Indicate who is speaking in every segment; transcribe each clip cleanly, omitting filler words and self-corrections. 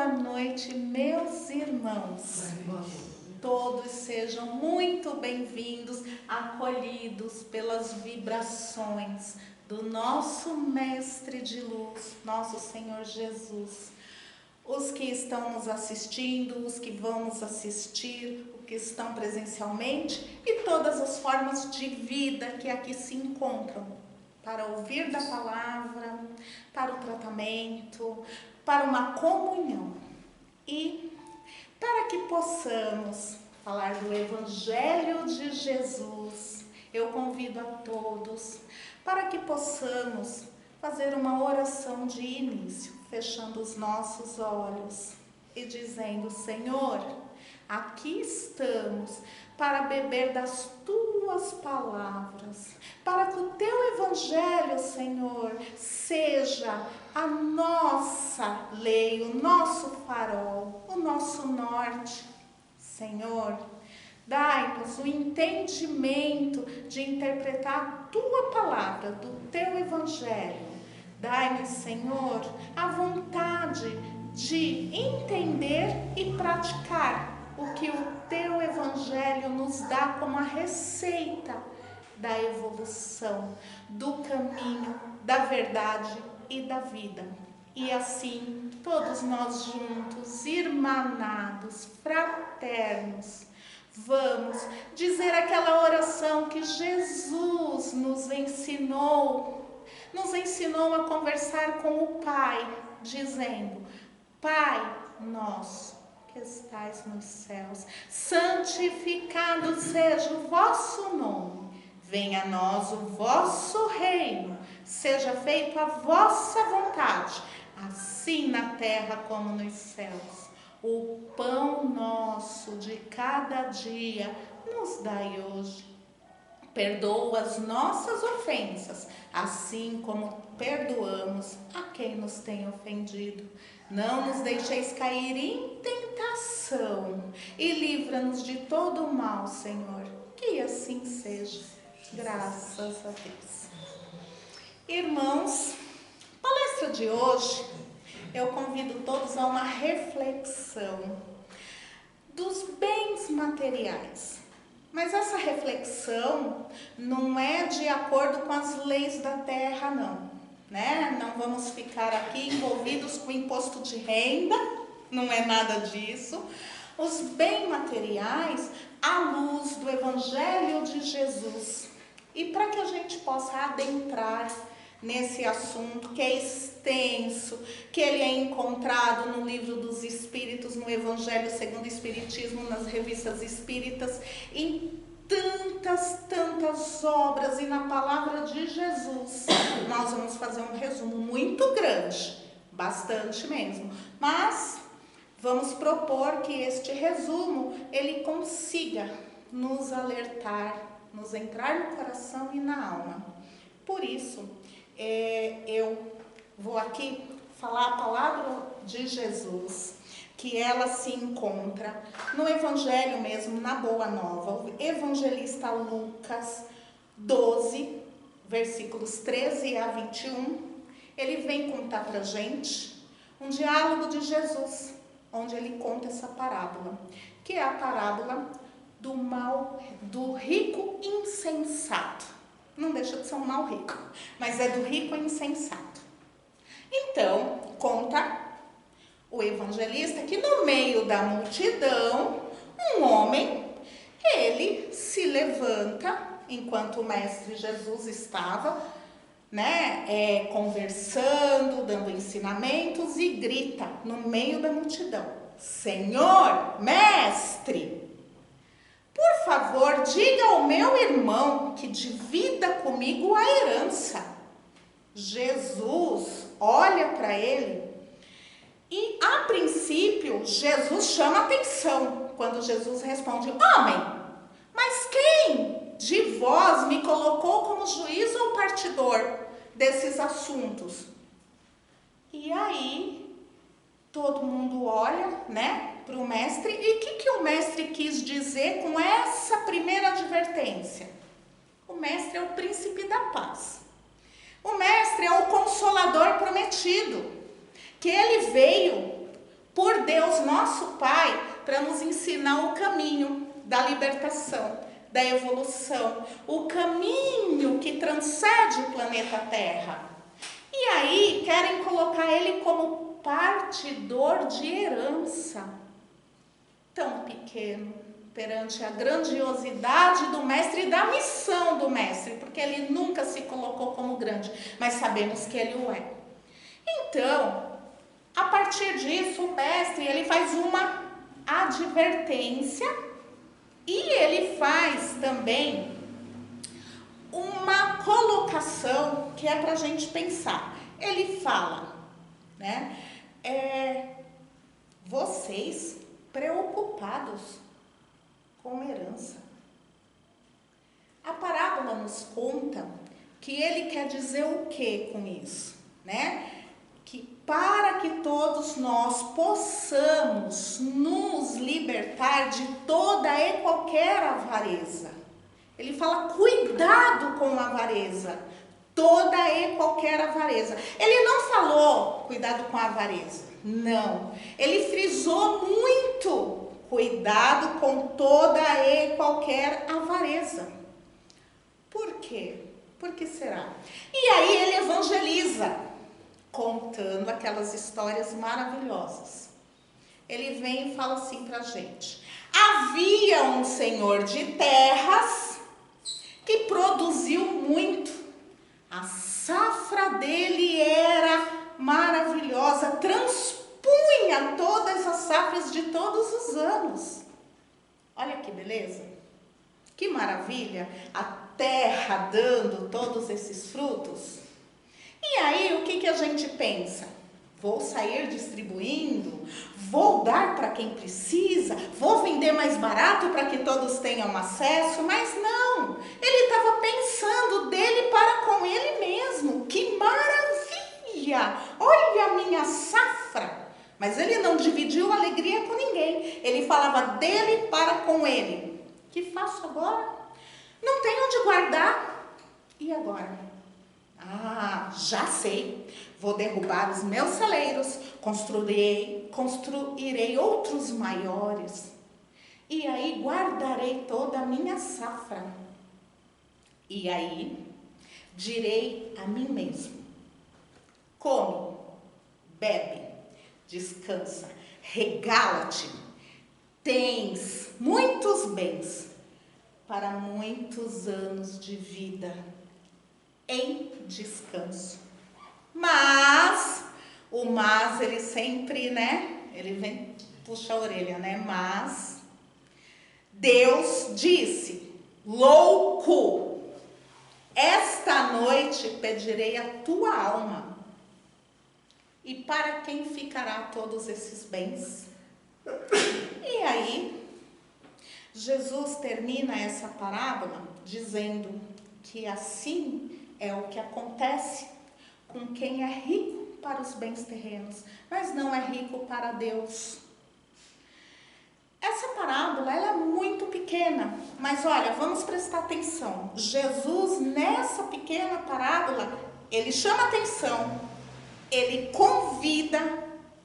Speaker 1: Boa noite, meus irmãos. Todos sejam muito bem-vindos, acolhidos pelas vibrações do nosso Mestre de Luz, nosso Senhor Jesus. Os que estão nos assistindo, os que vão nos assistir, os que estão presencialmente e todas as formas de vida que aqui se encontram para ouvir da palavra, para o tratamento, para uma comunhão e para que possamos falar do Evangelho de Jesus. Eu convido a todos para que possamos fazer uma oração de início, fechando os nossos olhos e dizendo: Senhor, aqui estamos para beber das tuas palavras, para que o teu Evangelho, Senhor, seja a nossa lei, o nosso farol, o nosso norte. Senhor, dai-nos o entendimento de interpretar a tua palavra, do teu Evangelho. Dai-nos, Senhor, a vontade de entender e praticar o que o teu Evangelho nos dá como a receita da evolução, do caminho, da verdade e da vida. E assim, todos nós juntos, irmanados, fraternos, vamos dizer aquela oração que Jesus nos ensinou a conversar com o Pai, dizendo: Pai nosso que estais nos céus, santificado seja o vosso nome. Venha a nós o vosso reino, seja feita a vossa vontade, assim na terra como nos céus. O pão nosso de cada dia nos dai hoje. Perdoa as nossas ofensas, assim como perdoamos a quem nos tem ofendido. Não nos deixeis cair em tentação e livra-nos de todo o mal, Senhor. Que assim seja. Graças a Deus. Irmãos, a palestra de hoje, eu convido todos a uma reflexão dos bens materiais. Mas essa reflexão não é de acordo com as leis da terra, não. Né? Não vamos ficar aqui envolvidos com imposto de renda, não é nada disso. Os bens materiais à luz do Evangelho de Jesus. E para que a gente possa adentrar nesse assunto que é extenso, que ele é encontrado no Livro dos Espíritos, no Evangelho segundo o Espiritismo, nas revistas espíritas, em tantas obras e na palavra de Jesus. Nós vamos fazer um resumo muito grande, bastante mesmo, mas vamos propor que este resumo ele consiga nos alertar, nos entrar no coração e na alma. Por isso, eu vou aqui falar a palavra de Jesus, que ela se encontra no Evangelho mesmo, na Boa Nova. O evangelista Lucas 12, versículos 13 a 21, ele vem contar pra gente um diálogo de Jesus, onde ele conta essa parábola, que é a parábola do rico insensato. Não deixa de ser um mau rico, mas é do rico insensato. Então, conta o evangelista que no meio da multidão, um homem, ele se levanta, enquanto o mestre Jesus estava, conversando, dando ensinamentos, e grita no meio da multidão: Senhor, mestre, por favor, diga ao meu irmão que divida comigo a herança. Jesus olha para ele e, a princípio, Jesus chama atenção quando Jesus responde: Homem, mas quem de vós me colocou como juiz ou partidor desses assuntos? E aí, todo mundo olha, para o mestre. E o que o mestre quis dizer com essa primeira advertência? O mestre é o príncipe da paz. O mestre é o consolador prometido, que ele veio por Deus, nosso Pai, para nos ensinar o caminho da libertação, da evolução, o caminho que transcende o planeta Terra. E aí querem colocar ele como partidor de herança. Tão pequeno perante a grandiosidade do mestre e da missão do mestre, porque ele nunca se colocou como grande, mas sabemos que ele o é. Então, a partir disso, o mestre ele faz uma advertência e ele faz também uma colocação que é para a gente pensar. Ele fala, né? Vocês preocupados com herança. A parábola nos conta que ele quer dizer o que com isso, né? Que para que todos nós possamos nos libertar de toda e qualquer avareza. Ele fala, cuidado com a avareza, toda e qualquer avareza. Ele não falou, cuidado com a avareza, não. Ele frisou muito, cuidado com toda e qualquer avareza. Por quê? Por que será? E aí ele evangeliza, contando aquelas histórias maravilhosas. Ele vem e fala assim pra gente. Havia um senhor de terras que produziu muito. A safra dele era maravilhosa, transpunha todas as safras de todos os anos. Olha que beleza, que maravilha, a terra dando todos esses frutos. E aí o que a gente pensa? Vou sair distribuindo, vou dar para quem precisa, vou vender mais barato para que todos tenham acesso, mas não, ele estava pensando dele para com ele mesmo. Que maravilha, olha a minha safra. Mas ele não dividiu a alegria com ninguém, ele falava dele para com ele. O que faço agora? Não tenho onde guardar, e agora? Ah, já sei, vou derrubar os meus celeiros, construirei outros maiores, e aí guardarei toda a minha safra. E aí direi a mim mesmo, come, bebe, descansa, regala-te, tens muitos bens para muitos anos de vida em descanso. Mas, o mas ele sempre, né? Ele vem, puxa a orelha, né? Mas, Deus disse, louco, esta noite pedirei a tua alma. E para quem ficará todos esses bens? E aí, Jesus termina essa parábola dizendo que assim é o que acontece com quem é rico para os bens terrenos, mas não é rico para Deus. Essa parábola ela é muito pequena, mas olha, vamos prestar atenção. Jesus, nessa pequena parábola, ele chama atenção, ele convida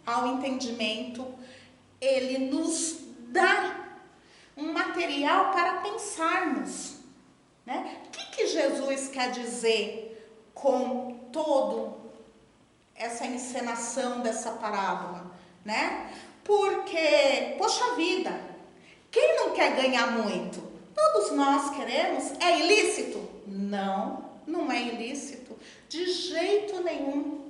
Speaker 1: ao entendimento, ele nos dá um material para pensarmos, né? O que Jesus quer dizer com todo essa encenação dessa parábola, né? Porque, poxa vida, quem não quer ganhar muito? Todos nós queremos. É ilícito? Não, não é ilícito, de jeito nenhum.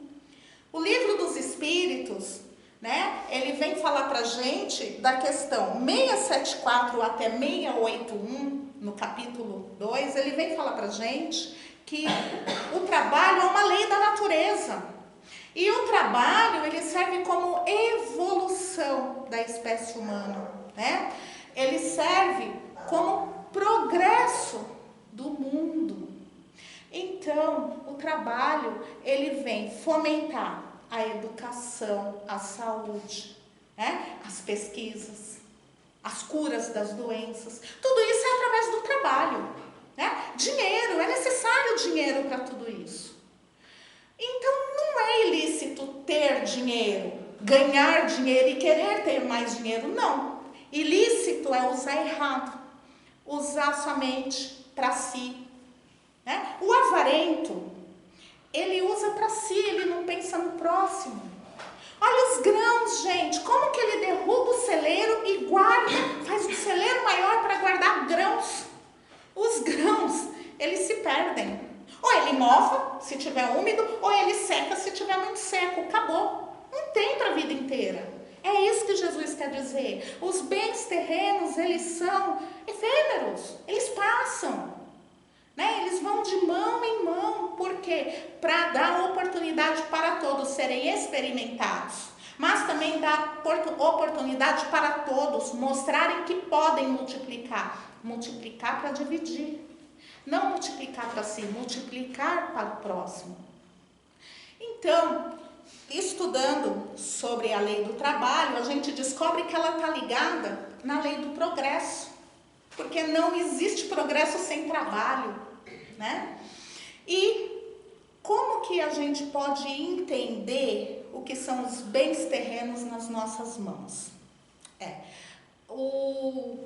Speaker 1: O Livro dos Espíritos, né, ele vem falar pra gente da questão 674 até 681, no capítulo 2, ele vem falar pra gente que o trabalho é uma lei da natureza. E o trabalho, ele serve como evolução da espécie humana, né? Ele serve como progresso do mundo. Então, o trabalho, ele vem fomentar a educação, a saúde, né? As pesquisas, as curas das doenças. Tudo isso é através do trabalho, né? Dinheiro, é necessário dinheiro para tudo isso. Então, não é ilícito ter dinheiro, ganhar dinheiro e querer ter mais dinheiro, não. Ilícito é usar errado, usar somente para si, né? O avarento, ele usa para si, ele não pensa no próximo. Olha os grãos, gente, como que ele derruba o celeiro e guarda, faz um celeiro maior para guardar grãos. Os grãos, eles se perdem. Ou ele mofa, se tiver úmido, ou ele seca, se tiver muito seco. Acabou. Não tem para a vida inteira. É isso que Jesus quer dizer. Os bens terrenos, eles são efêmeros. Eles passam. Né? Eles vão de mão em mão. Por quê? Para dar oportunidade para todos serem experimentados. Mas também dá oportunidade para todos mostrarem que podem multiplicar. Multiplicar para dividir. Não multiplicar para si, multiplicar para o próximo. Então, estudando sobre a lei do trabalho, a gente descobre que ela está ligada na lei do progresso. Porque não existe progresso sem trabalho, né? E como que a gente pode entender o que são os bens terrenos nas nossas mãos? O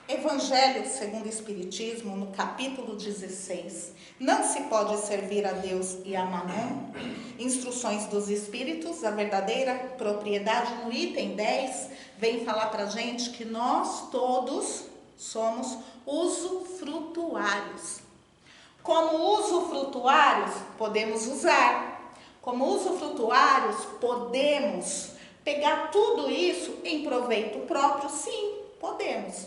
Speaker 1: Evangelho segundo o Espiritismo, no capítulo 16, não se pode servir a Deus e a Mamon. Instruções dos Espíritos, a verdadeira propriedade, no item 10, vem falar pra gente que nós todos somos usufrutuários. Como usufrutuários, podemos usar. Como usufrutuários, podemos pegar tudo isso em proveito próprio? Sim, podemos.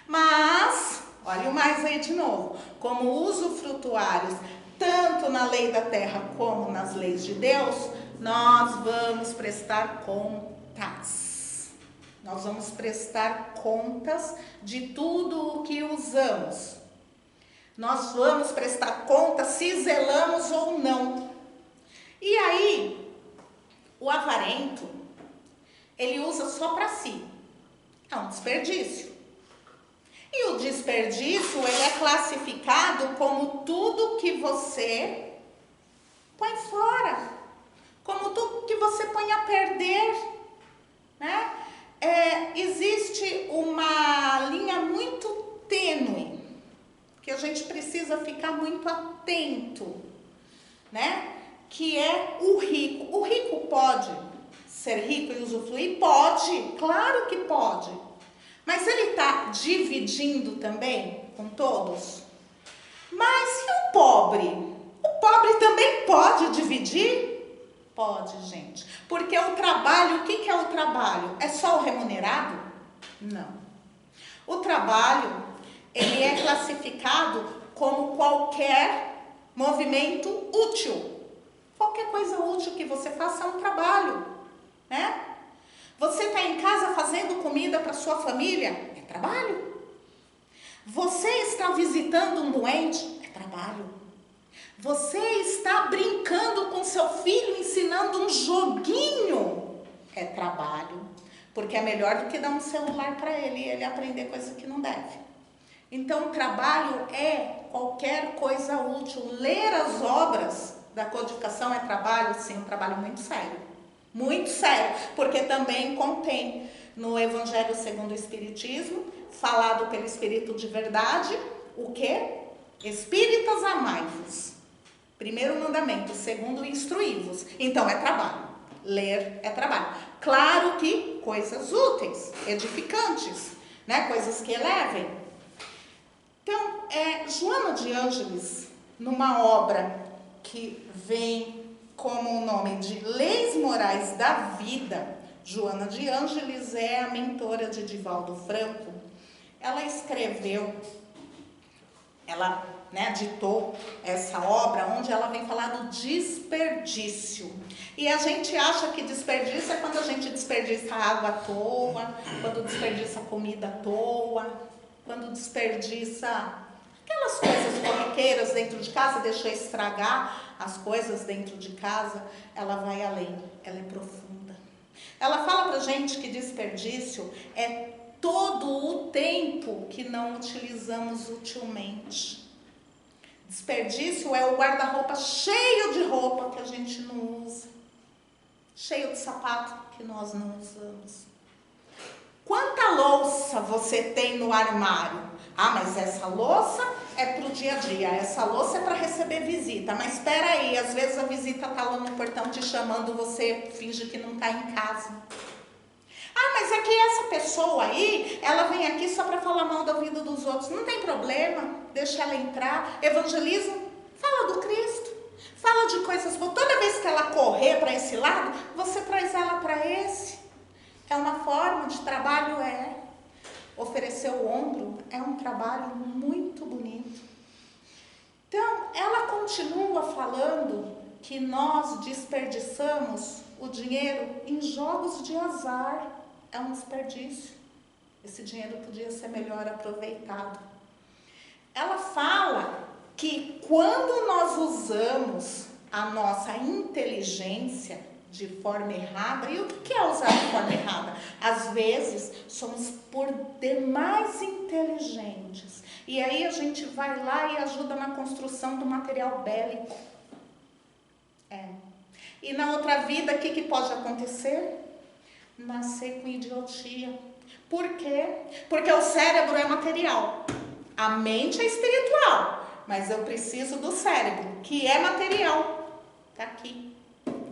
Speaker 1: Mas, olha o mais aí de novo, como usufrutuários, tanto na lei da terra como nas leis de Deus, nós vamos prestar contas. Nós vamos prestar contas de tudo o que usamos. Nós vamos prestar contas se zelamos ou não. E aí, o avarento, ele usa só para si. É um desperdício. E o desperdício, ele é classificado como tudo que você põe fora. Como tudo que você põe a perder, né? Existe uma linha muito tênue, que a gente precisa ficar muito atento, né? Que é o rico. O rico pode ser rico e usufruir? Pode, claro que pode. Mas ele está dividindo também com todos? Mas e o pobre? O pobre também pode dividir? Pode, gente. Porque o trabalho, o que é o trabalho? É só o remunerado? Não. O trabalho, ele é classificado como qualquer movimento útil. Qualquer coisa útil que você faça é um trabalho, né? Você está em casa fazendo comida para sua família? É trabalho. Você está visitando um doente? É trabalho. Você está brincando com seu filho, ensinando um joguinho? É trabalho. Porque é melhor do que dar um celular para ele e ele aprender coisa que não deve. Então, trabalho é qualquer coisa útil. Ler as obras da codificação é trabalho? Sim, um trabalho muito sério. Muito sério, porque também contém no Evangelho segundo o Espiritismo, falado pelo Espírito de verdade, o quê? Espíritas, amai-vos. Primeiro mandamento, segundo, instruí-vos. Então é trabalho. Ler é trabalho. Claro que coisas úteis, edificantes, né? Coisas que elevem. Então, Joana de Ângeles, numa obra que vem como o nome de Leis Morais da Vida, Joana de Ângeles é a mentora de Divaldo Franco. Ela escreveu, ela ditou essa obra onde ela vem falar do desperdício. E a gente acha que desperdício é quando a gente desperdiça água à toa, quando desperdiça comida à toa, quando desperdiça aquelas coisas corriqueiras dentro de casa, deixa estragar as coisas dentro de casa. Ela vai além, ela é profunda. Ela fala pra gente que desperdício é todo o tempo que não utilizamos utilmente. Desperdício é o guarda-roupa cheio de roupa que a gente não usa. cheio de sapato que nós não usamos. Quanta louça você tem no armário? Ah, mas essa louça é para o dia a dia, essa louça é para receber visita. Mas espera aí, às vezes a visita está lá no portão te chamando, você finge que não está em casa. Ah, mas é que essa pessoa aí, ela vem aqui só para falar mal da vida dos outros. Não tem problema, deixa ela entrar, evangeliza, fala do Cristo. Fala de coisas boas. Toda vez que ela correr para esse lado, você traz ela para esse. É uma forma de trabalho, oferecer o ombro é um trabalho muito bonito. Então, ela continua falando que nós desperdiçamos o dinheiro em jogos de azar. É um desperdício. Esse dinheiro podia ser melhor aproveitado. Ela fala que quando nós usamos a nossa inteligência de forma errada, e o que é usar de forma errada? Às vezes, somos por demais inteligentes. E aí a gente vai lá e ajuda na construção do material bélico. E na outra vida, o que pode acontecer? Nascer com idiotia. Por quê? Porque o cérebro é material. A mente é espiritual. Mas eu preciso do cérebro, que é material. Está aqui.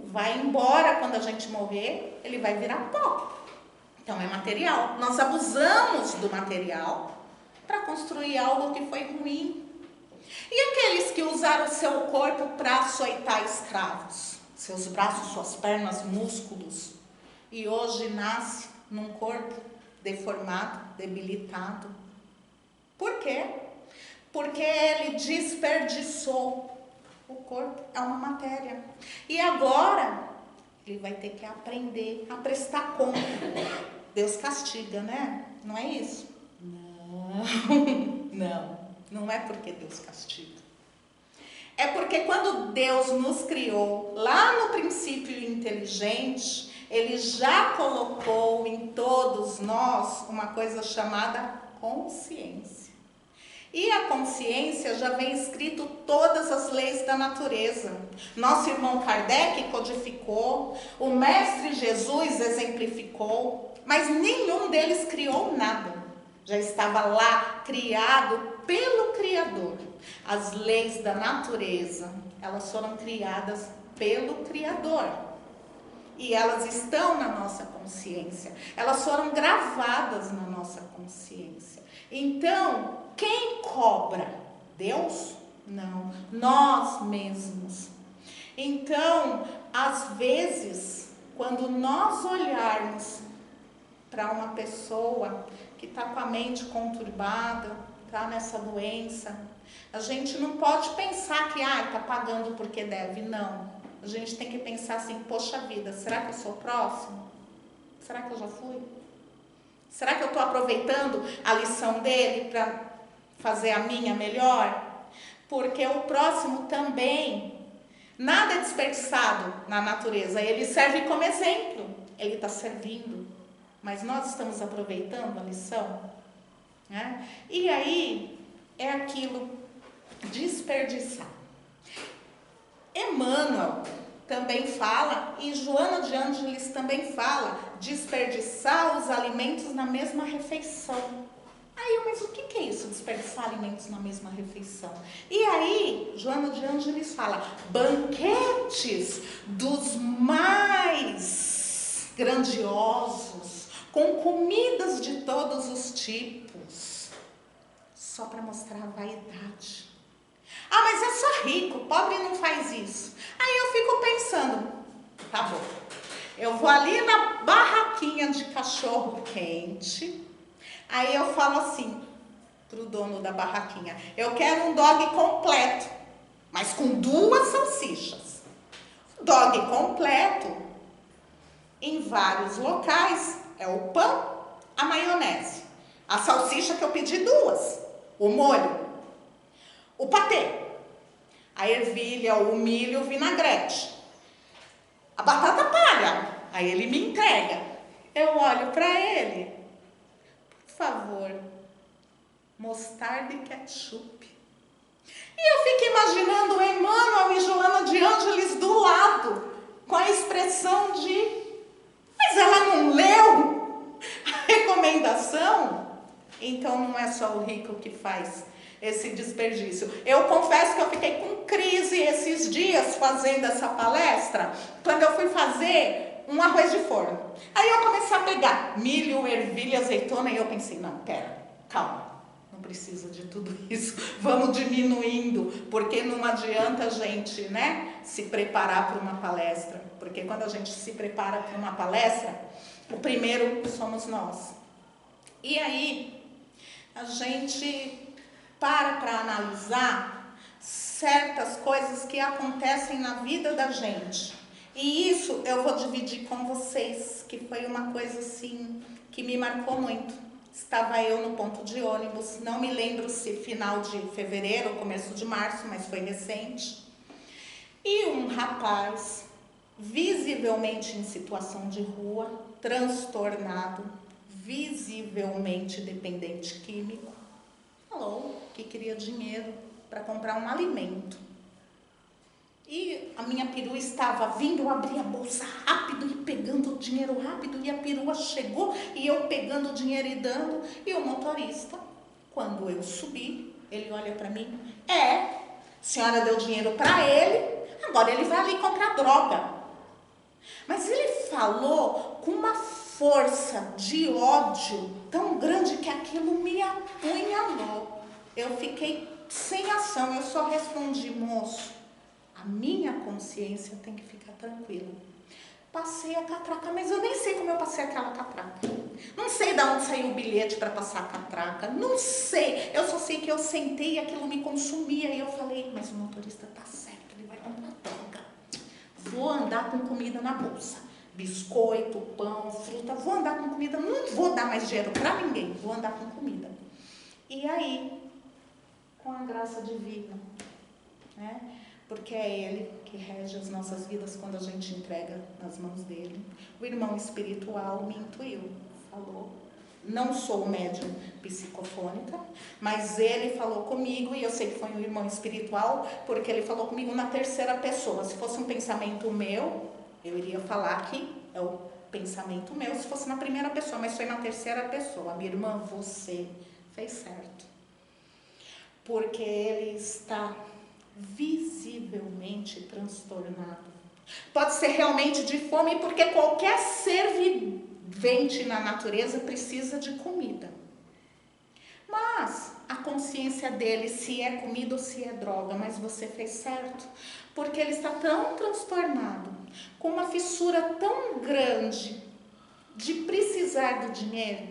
Speaker 1: Vai embora quando a gente morrer, ele vai virar pó. Então é material. Nós abusamos do material para construir algo que foi ruim. E aqueles que usaram o seu corpo para açoitar escravos? Seus braços, suas pernas, músculos. E hoje nasce num corpo deformado, debilitado. Por quê? Porque ele desperdiçou. O corpo é uma matéria. E agora, ele vai ter que aprender a prestar conta. Deus castiga, né? Não é isso? Não é porque Deus castiga. É porque quando Deus nos criou, lá no princípio inteligente, Ele já colocou em todos nós uma coisa chamada consciência. E a consciência já vem escrito todas as leis da natureza. Nosso irmão Kardec codificou, o Mestre Jesus exemplificou, mas nenhum deles criou nada. Já estava lá, criado pelo Criador. As leis da natureza, elas foram criadas pelo Criador. E elas estão na nossa consciência. Elas foram gravadas na nossa consciência. Então, quem cobra? Deus? Não, nós mesmos. Então, às vezes, quando nós olharmos para uma pessoa que está com a mente conturbada, está nessa doença, a gente não pode pensar que está pagando porque deve, não. A gente tem que pensar assim, poxa vida, será que eu sou próximo? Será que eu já fui? Será que eu estou aproveitando a lição dele para fazer a minha melhor? Porque o próximo também, nada é desperdiçado na natureza, ele serve como exemplo, ele está servindo, mas nós estamos aproveitando a lição? Né? E aí, é aquilo, desperdiçar. Emmanuel também fala, e Joana de Ângeles também fala, desperdiçar os alimentos na mesma refeição. Aí, mas o que é isso, desperdiçar alimentos na mesma refeição? E aí, Joana de Ângeles fala, banquetes dos mais grandiosos, com comidas de todos os tipos, só para mostrar a vaidade. Ah, mas é só rico, pobre não faz isso. Aí eu fico pensando, tá bom, eu vou ali na barraquinha de cachorro quente, aí eu falo assim pro dono da barraquinha, eu quero um dog completo, mas com 2 salsichas. Dog completo, em vários locais, é o pão, a maionese, a salsicha que eu pedi 2, o molho, o patê, a ervilha, o milho, o vinagrete, a batata palha. Aí ele me entrega. Eu olho para ele. Por favor, mostarda e ketchup. E eu fico imaginando Emmanuel e Joana de Ângeles do lado, com a expressão de: mas ela não leu a recomendação? Então não é só o rico que faz esse desperdício. Eu confesso que eu fiquei com crise esses dias fazendo essa palestra, quando eu fui fazer um arroz de forno. Aí eu comecei a pegar milho, ervilha, azeitona, e eu pensei: não, pera, calma. Não precisa de tudo isso, vamos diminuindo, porque não adianta a gente, se preparar para uma palestra, porque quando a gente se prepara para uma palestra, o primeiro somos nós. E aí, a gente para analisar certas coisas que acontecem na vida da gente. E isso eu vou dividir com vocês, que foi uma coisa assim, que me marcou muito. Estava eu no ponto de ônibus, não me lembro se final de fevereiro ou começo de março, mas foi recente. E um rapaz, visivelmente em situação de rua, transtornado, visivelmente dependente químico, falou que queria dinheiro para comprar um alimento. E a minha perua estava vindo, eu abri a bolsa rápido e pegando o dinheiro rápido, e a perua chegou e eu pegando o dinheiro e dando. E o motorista, quando eu subi, ele olha para mim: a senhora deu dinheiro para ele, agora ele vai ali comprar droga. Mas ele falou com uma força de ódio tão grande que aquilo me apunhalou. Eu fiquei sem ação, eu só respondi: moço, a minha consciência tem que ficar tranquila. Passei a catraca, mas eu nem sei como eu passei aquela catraca. Não sei de onde saiu o bilhete para passar a catraca, não sei. Eu só sei que eu sentei e aquilo me consumia. E eu falei: mas o motorista tá certo, ele vai comprar droga. Vou andar com comida na bolsa. Biscoito, pão, fruta, vou andar com comida. Não vou dar mais dinheiro para ninguém, vou andar com comida. E aí, com a graça divina, porque é Ele que rege as nossas vidas quando a gente entrega nas mãos dele. O irmão espiritual me intuiu, falou. Não sou médium psicofônica, mas ele falou comigo, e eu sei que foi um irmão espiritual, porque ele falou comigo na terceira pessoa. Se fosse um pensamento meu, eu iria falar que é o pensamento meu, se fosse na primeira pessoa, mas foi na terceira pessoa. Minha irmã, você fez certo. Porque ele está visivelmente transtornado. Pode ser realmente de fome, porque qualquer ser vivente na natureza precisa de comida. Mas a consciência dele, se é comida ou se é droga, mas você fez certo, porque ele está tão transtornado, com uma fissura tão grande de precisar do dinheiro,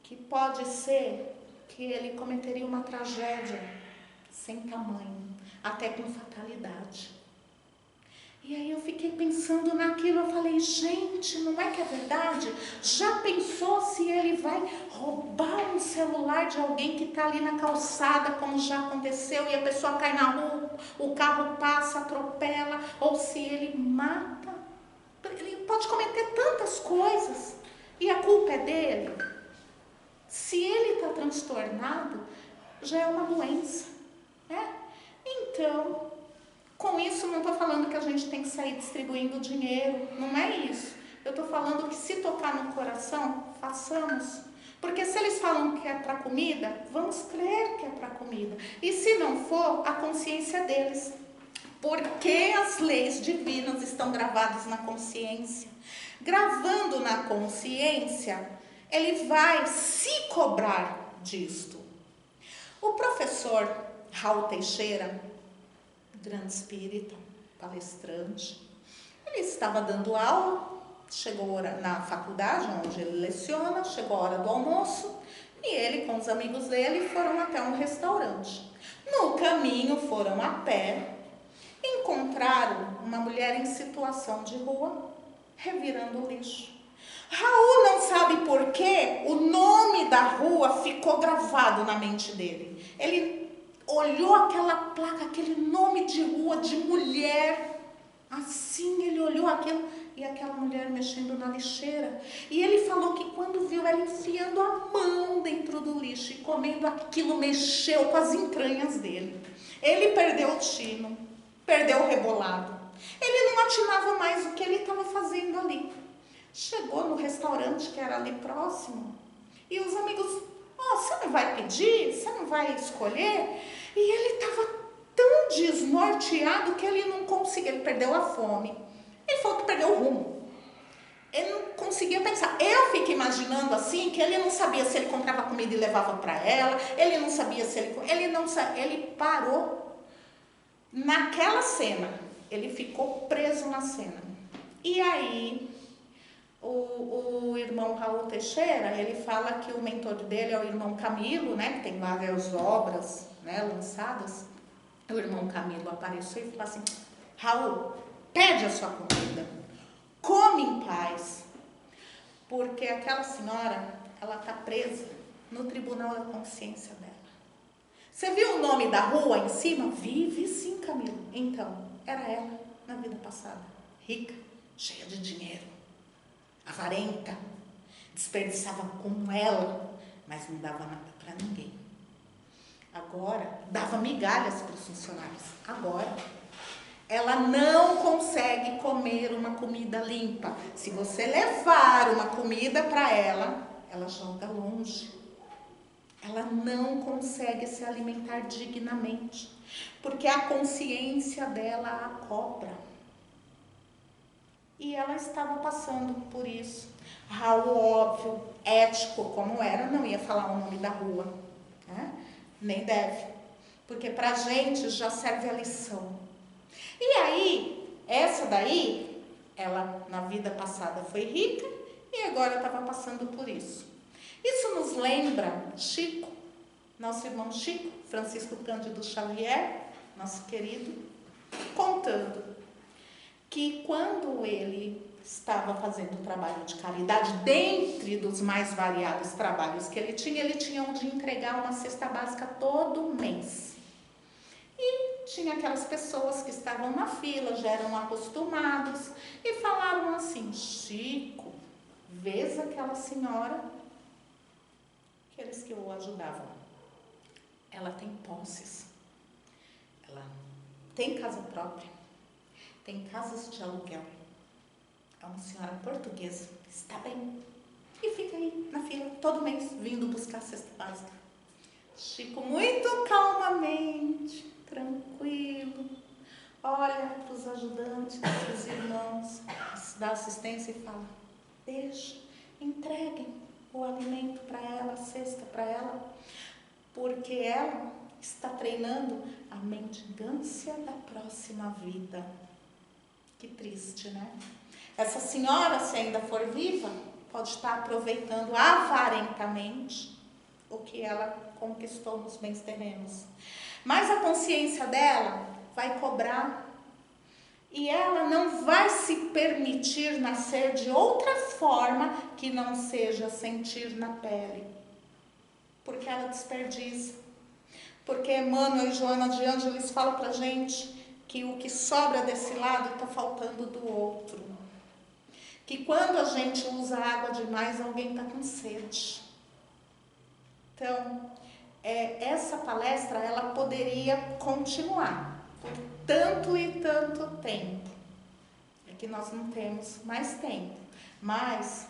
Speaker 1: que pode ser que ele cometeria uma tragédia sem tamanho, até com fatalidade. E aí eu fiquei pensando naquilo, eu falei: gente, não é que é verdade? Já pensou se ele vai roubar um celular de alguém que está ali na calçada, como já aconteceu, e a pessoa cai na rua, o carro passa, atropela, ou se ele mata? Ele pode cometer tantas coisas, e a culpa é dele. Se ele está transtornado, já é uma doença. Então, com isso não estou falando que a gente tem que sair distribuindo dinheiro, não é isso. Eu estou falando que se tocar no coração, façamos. Porque se eles falam que é para comida, vamos crer que é para comida. E se não for, a consciência deles. Porque as leis divinas estão gravadas na consciência. Gravando na consciência, ele vai se cobrar disto. O professor Raul Teixeira, grande espírita, palestrante, ele estava dando aula, chegou na faculdade onde ele leciona, chegou a hora do almoço e ele com os amigos dele foram até um restaurante. No caminho foram a pé, encontraram uma mulher em situação de rua, revirando o lixo. Raul não sabe por que o nome da rua ficou gravado na mente dele. Ele olhou aquela placa, aquele nome de rua, de mulher, assim ele olhou aquilo, e aquela mulher mexendo na lixeira. E ele falou que quando viu ela enfiando a mão dentro do lixo e comendo aquilo, mexeu com as entranhas dele. Ele perdeu o tino, perdeu o rebolado. Ele não atinava mais o que ele estava fazendo ali. Chegou no restaurante que era ali próximo e os amigos, você não vai pedir? Você não vai escolher? E ele estava tão desnorteado que ele não conseguia, ele perdeu a fome. Ele falou que perdeu o rumo. Ele não conseguia pensar. Eu fico imaginando assim, que ele não sabia se ele comprava comida e levava para ela, ele não sabia se ele parou naquela cena, ele ficou preso na cena. E aí, o irmão Raul Teixeira, ele fala que o mentor dele é o irmão Camilo, né, que tem várias obras, né, lançadas. O irmão Camilo apareceu e falou assim: Raul, pede a sua comida, come em paz, porque aquela senhora, ela está presa no tribunal da consciência dela. Você viu o nome da rua em cima? Vi sim, Camilo. Então, era ela na vida passada, rica, cheia de dinheiro, avarenta, desperdiçava como ela, mas não dava nada para ninguém. Agora, dava migalhas para os funcionários. Agora, ela não consegue comer uma comida limpa. Se você levar uma comida para ela, ela joga longe. Ela não consegue se alimentar dignamente, porque a consciência dela a cobra. E ela estava passando por isso. Raul, óbvio, ético como era, não ia falar o nome da rua, né? Nem deve, porque pra gente já serve a lição. E aí, essa daí, ela na vida passada foi rica e agora estava passando por isso. Isso nos lembra Chico, nosso irmão Chico, Francisco Cândido Xavier, nosso querido, contando que quando ele estava fazendo trabalho de caridade, dentre dos mais variados trabalhos que ele tinha um de entregar uma cesta básica todo mês. E tinha aquelas pessoas que estavam na fila, já eram acostumados, e falaram assim: Chico, vês aquela senhora? Aqueles que o ajudavam. Ela tem posses, ela tem casa própria, tem casas de aluguel. É uma senhora portuguesa, está bem. E fica aí na fila todo mês, vindo buscar a cesta básica. Chico, muito calmamente, tranquilo, olha para os ajudantes, para os irmãos da assistência e fala: deixa, entreguem o alimento para ela, a cesta para ela, porque ela está treinando a mendigância da próxima vida. Que triste, né? Essa senhora, se ainda for viva, pode estar aproveitando avarentamente o que ela conquistou nos bens terrenos. Mas a consciência dela vai cobrar e ela não vai se permitir nascer de outra forma que não seja sentir na pele. Porque ela desperdiça. Porque Emmanuel e Joana de Ângeles falam pra gente que o que sobra desse lado está faltando do outro. Que quando a gente usa água demais, alguém está com sede. Então, essa palestra, ela poderia continuar por tanto e tanto tempo. É que nós não temos mais tempo. Mas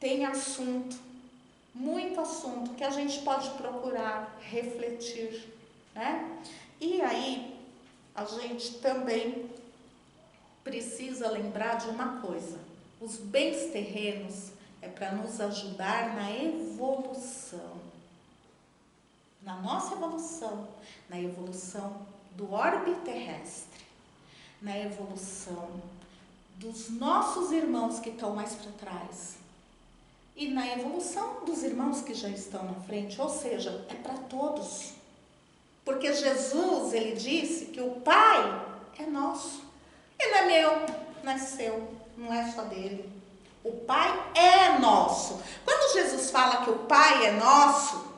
Speaker 1: tem assunto, muito assunto, que a gente pode procurar refletir, né? E aí, a gente também precisa lembrar de uma coisa: os bens terrenos é para nos ajudar na evolução, na nossa evolução, na evolução do orbe terrestre, na evolução dos nossos irmãos que estão mais para trás e na evolução dos irmãos que já estão na frente, ou seja, é para todos. Porque Jesus, ele disse que o Pai é nosso. E não é meu, não é seu, não é só dele. O Pai é nosso. Quando Jesus fala que o Pai é nosso,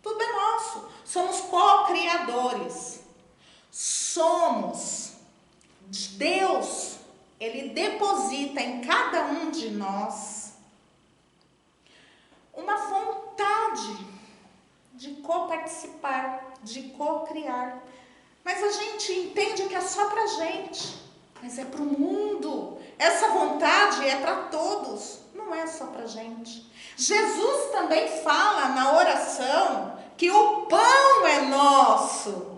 Speaker 1: tudo é nosso. Somos co-criadores. Somos. Deus, ele deposita em cada um de nós uma vontade de coparticipar, de co-criar. Mas a gente entende que é só pra gente. mas é para o mundo. Essa vontade é para todos, não é só para a gente. Jesus também fala na oração que o pão é nosso.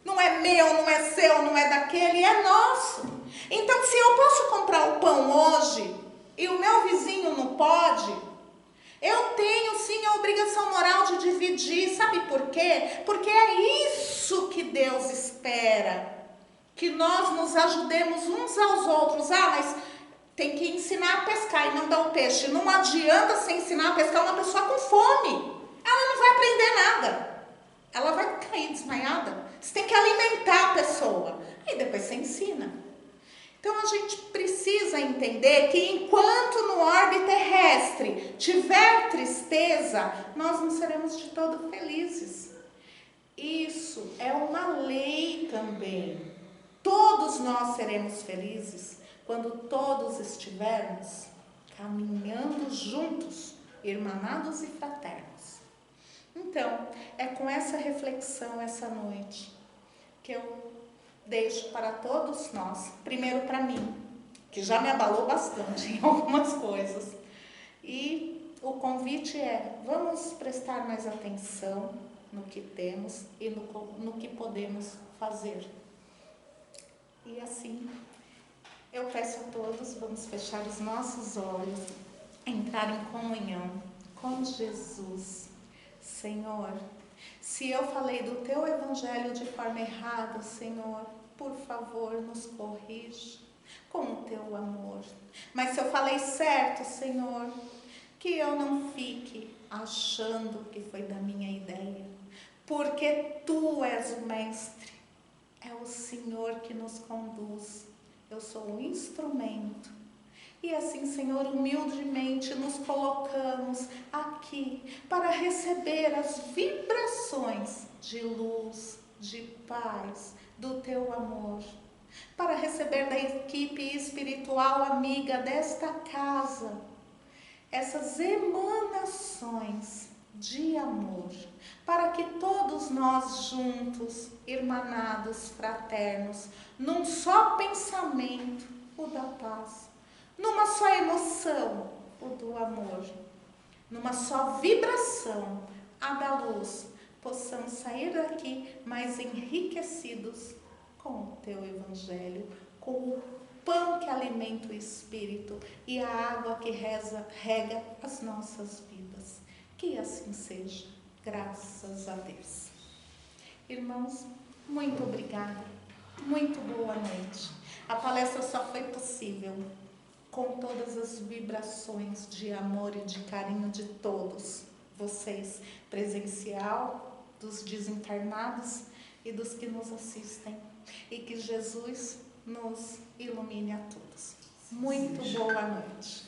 Speaker 1: Não é meu, não é seu, não é daquele, é nosso. Então, se eu posso comprar o pão hoje e o meu vizinho não pode, eu tenho sim a obrigação moral de dividir. Sabe por quê? Porque é isso que Deus espera. Que nós nos ajudemos uns aos outros. Mas tem que ensinar a pescar e não dar o peixe. Não adianta você ensinar a pescar uma pessoa com fome. Ela não vai aprender nada. Ela vai cair desmaiada. Você tem que alimentar a pessoa. E depois você ensina. Então a gente precisa entender que enquanto no orbe terrestre tiver tristeza, nós não seremos de todo felizes. Isso é uma lei também. Todos nós seremos felizes quando todos estivermos caminhando juntos, irmanados e fraternos. Então, é com essa reflexão essa noite que eu deixo para todos nós, primeiro para mim, que já me abalou bastante em algumas coisas. E o convite é, vamos prestar mais atenção no que temos e no que podemos fazer. E assim, eu peço a todos, vamos fechar os nossos olhos, entrar em comunhão com Jesus. Senhor, se eu falei do Teu Evangelho de forma errada, Senhor, por favor, nos corrija com o Teu amor. Mas se eu falei certo, Senhor, que eu não fique achando que foi da minha ideia, porque Tu és o Mestre, é o Senhor que nos conduz, eu sou um instrumento. E assim, Senhor, humildemente nos colocamos aqui para receber as vibrações de luz, de paz, do Teu amor. Para receber da equipe espiritual amiga desta casa essas emanações de amor. Para que todos nós juntos, irmanados, fraternos, num só pensamento, o da paz, numa só emoção, o do amor, numa só vibração, a da luz, possamos sair daqui mais enriquecidos com o Teu Evangelho, com o pão que alimenta o Espírito e a água que rega as nossas vidas. Que assim seja, graças a Deus. Irmãos, muito obrigada, muito boa noite. A palestra só foi possível com todas as vibrações de amor e de carinho de todos vocês, presencial, dos desencarnados e dos que nos assistem. E que Jesus nos ilumine a todos. Muito boa noite.